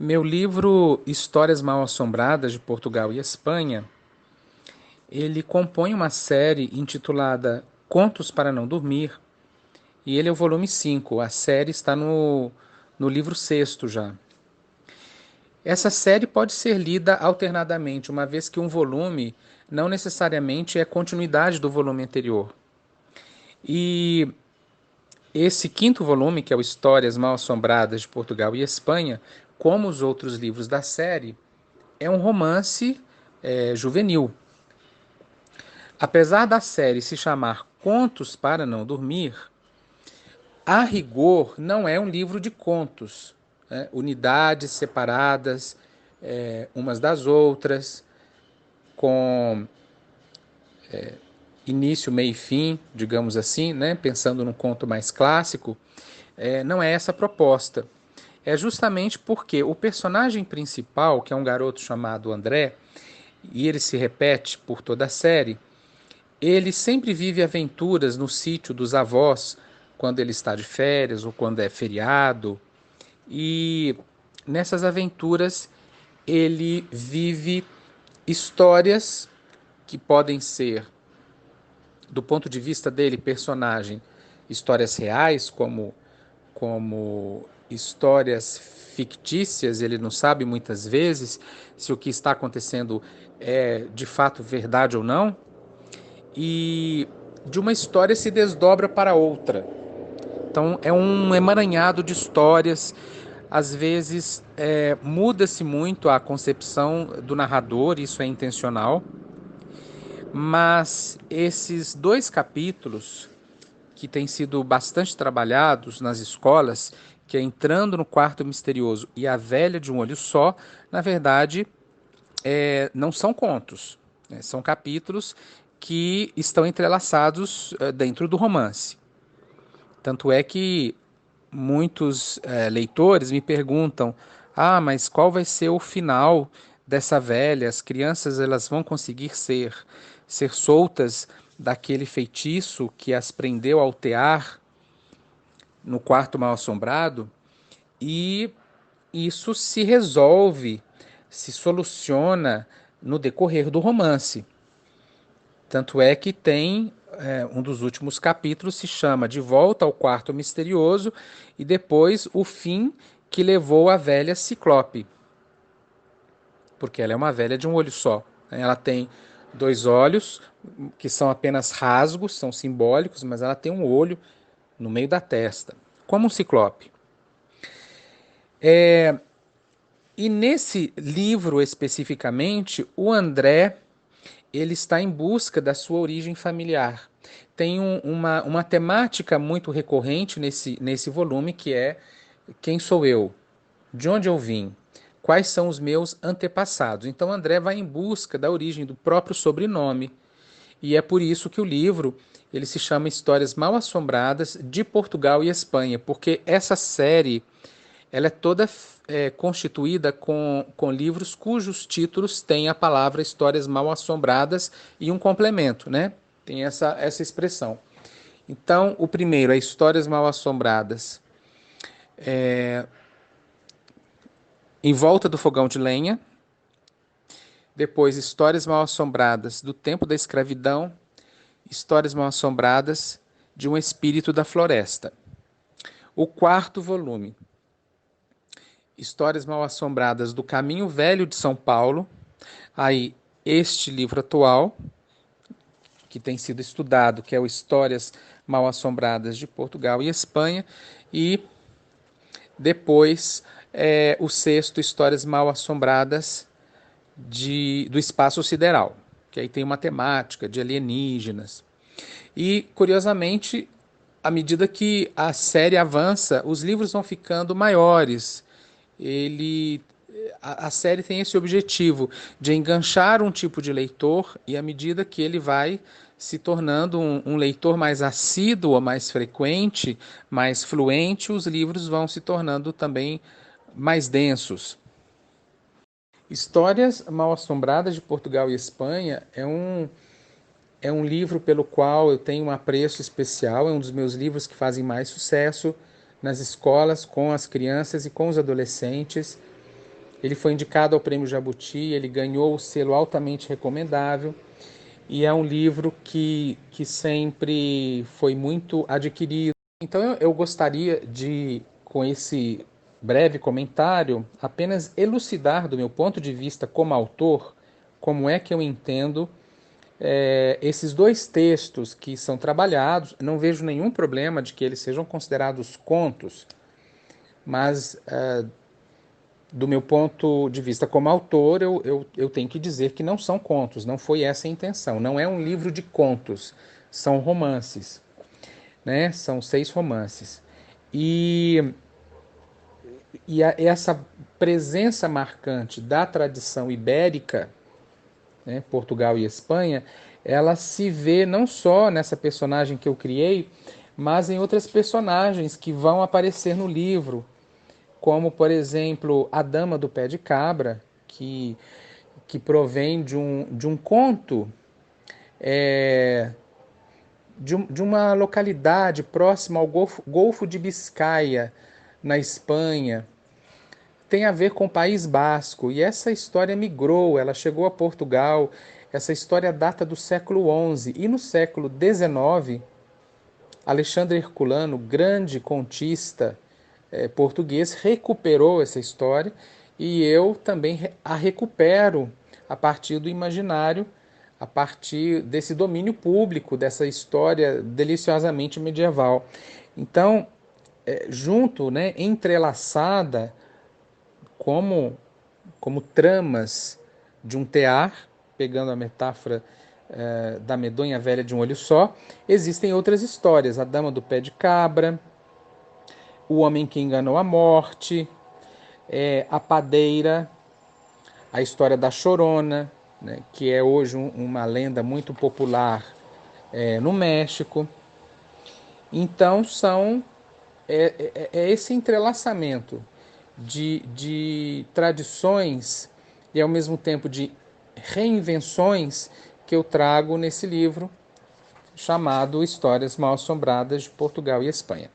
Meu livro Histórias Mal-Assombradas de Portugal e Espanha, ele compõe uma série intitulada Contos para Não Dormir, e ele é o volume 5. A série está no livro sexto já. Essa série pode ser lida alternadamente, uma vez que um volume não necessariamente é continuidade do volume anterior. E esse quinto volume, que é o Histórias Mal-Assombradas de Portugal e Espanha, como os outros livros da série, é um romance juvenil. Apesar da série se chamar Contos para Não Dormir, a rigor não é um livro de contos, né? Unidades separadas umas das outras, com início, meio e fim, digamos assim, né? Pensando num conto mais clássico, não é essa a proposta. É justamente porque o personagem principal, que é um garoto chamado André, e ele se repete por toda a série, ele sempre vive aventuras no sítio dos avós, quando ele está de férias ou quando é feriado. E nessas aventuras ele vive histórias que podem ser, do ponto de vista dele, personagem, histórias reais, como histórias fictícias. Ele não sabe muitas vezes se o que está acontecendo é de fato verdade ou não. E de uma história se desdobra para outra. Então é um emaranhado de histórias. Às vezes muda-se muito a concepção do narrador, isso é intencional, mas esses dois capítulos que têm sido bastante trabalhados nas escolas, que é Entrando no Quarto Misterioso e A Velha de um Olho Só, na verdade não são contos, né? São capítulos que estão entrelaçados dentro do romance. Tanto é que muitos leitores me perguntam: ah, mas qual vai ser o final dessa velha? As crianças elas vão conseguir ser soltas daquele feitiço que as prendeu ao tear no quarto mal assombrado? E isso se resolve, se soluciona no decorrer do romance. Tanto é que tem um dos últimos capítulos se chama De Volta ao Quarto Misterioso e depois o fim que levou a velha Ciclope, porque ela é uma velha de um olho só. Ela tem dois olhos que são apenas rasgos, são simbólicos, mas ela tem um olho no meio da testa, como um ciclope. E nesse livro especificamente, o André ele está em busca da sua origem familiar. Tem uma temática muito recorrente nesse volume que é: quem sou eu? De onde eu vim? Quais são os meus antepassados? Então André vai em busca da origem do próprio sobrenome. E é por isso que o livro ele se chama Histórias Mal Assombradas de Portugal e Espanha, porque essa série ela é toda constituída com livros cujos títulos têm a palavra Histórias Mal Assombradas e um complemento, né? Tem essa expressão. Então, o primeiro é Histórias Mal Assombradas em volta do fogão de lenha. Depois, Histórias Mal Assombradas do tempo da escravidão. Histórias Mal Assombradas de um espírito da floresta. O quarto volume, Histórias Mal Assombradas do Caminho Velho de São Paulo. Aí, este livro atual, que tem sido estudado, que é o Histórias Mal Assombradas de Portugal e Espanha. E depois, o sexto, Histórias Mal Assombradas do Espaço Sideral, que aí tem uma temática de alienígenas. E, curiosamente, à medida que a série avança, os livros vão ficando maiores. Ele a série tem esse objetivo de enganchar um tipo de leitor, e à medida que ele vai se tornando um leitor mais assíduo, mais frequente, mais fluente, os livros vão se tornando também mais densos. Histórias Mal Assombradas de Portugal e Espanha é um livro pelo qual eu tenho um apreço especial, é um dos meus livros que fazem mais sucesso nas escolas, com as crianças e com os adolescentes. Ele foi indicado ao Prêmio Jabuti, ele ganhou o selo altamente recomendável, e é um livro que sempre foi muito adquirido. Então eu gostaria de, com esse breve comentário, apenas elucidar do meu ponto de vista como autor, como é que eu entendo esses dois textos que são trabalhados. Não vejo nenhum problema de que eles sejam considerados contos, mas do meu ponto de vista como autor, eu tenho que dizer que não são contos, não foi essa a intenção. Não é um livro de contos, são romances, né? São 6 romances. E, essa presença marcante da tradição ibérica, né, Portugal e Espanha, ela se vê não só nessa personagem que eu criei, mas em outras personagens que vão aparecer no livro, como, por exemplo, a Dama do Pé de Cabra, que provém de um conto de uma localidade próxima ao Golfo de Biscaia, na Espanha. Tem a ver com o País Basco, e essa história migrou, ela chegou a Portugal. Essa história data do século XI, e no século XIX, Alexandre Herculano, grande contista português, recuperou essa história, e eu também a recupero a partir do imaginário, a partir desse domínio público, dessa história deliciosamente medieval. Então, junto, né, entrelaçada como, como tramas de um tear, pegando a metáfora da medonha velha de um olho só, existem outras histórias: a Dama do Pé de Cabra, o Homem que Enganou a Morte, a Padeira, a história da Chorona, né, que é hoje uma lenda muito popular no México. Então é esse entrelaçamento de tradições e ao mesmo tempo de reinvenções que eu trago nesse livro chamado Histórias Mal Assombradas de Portugal e Espanha.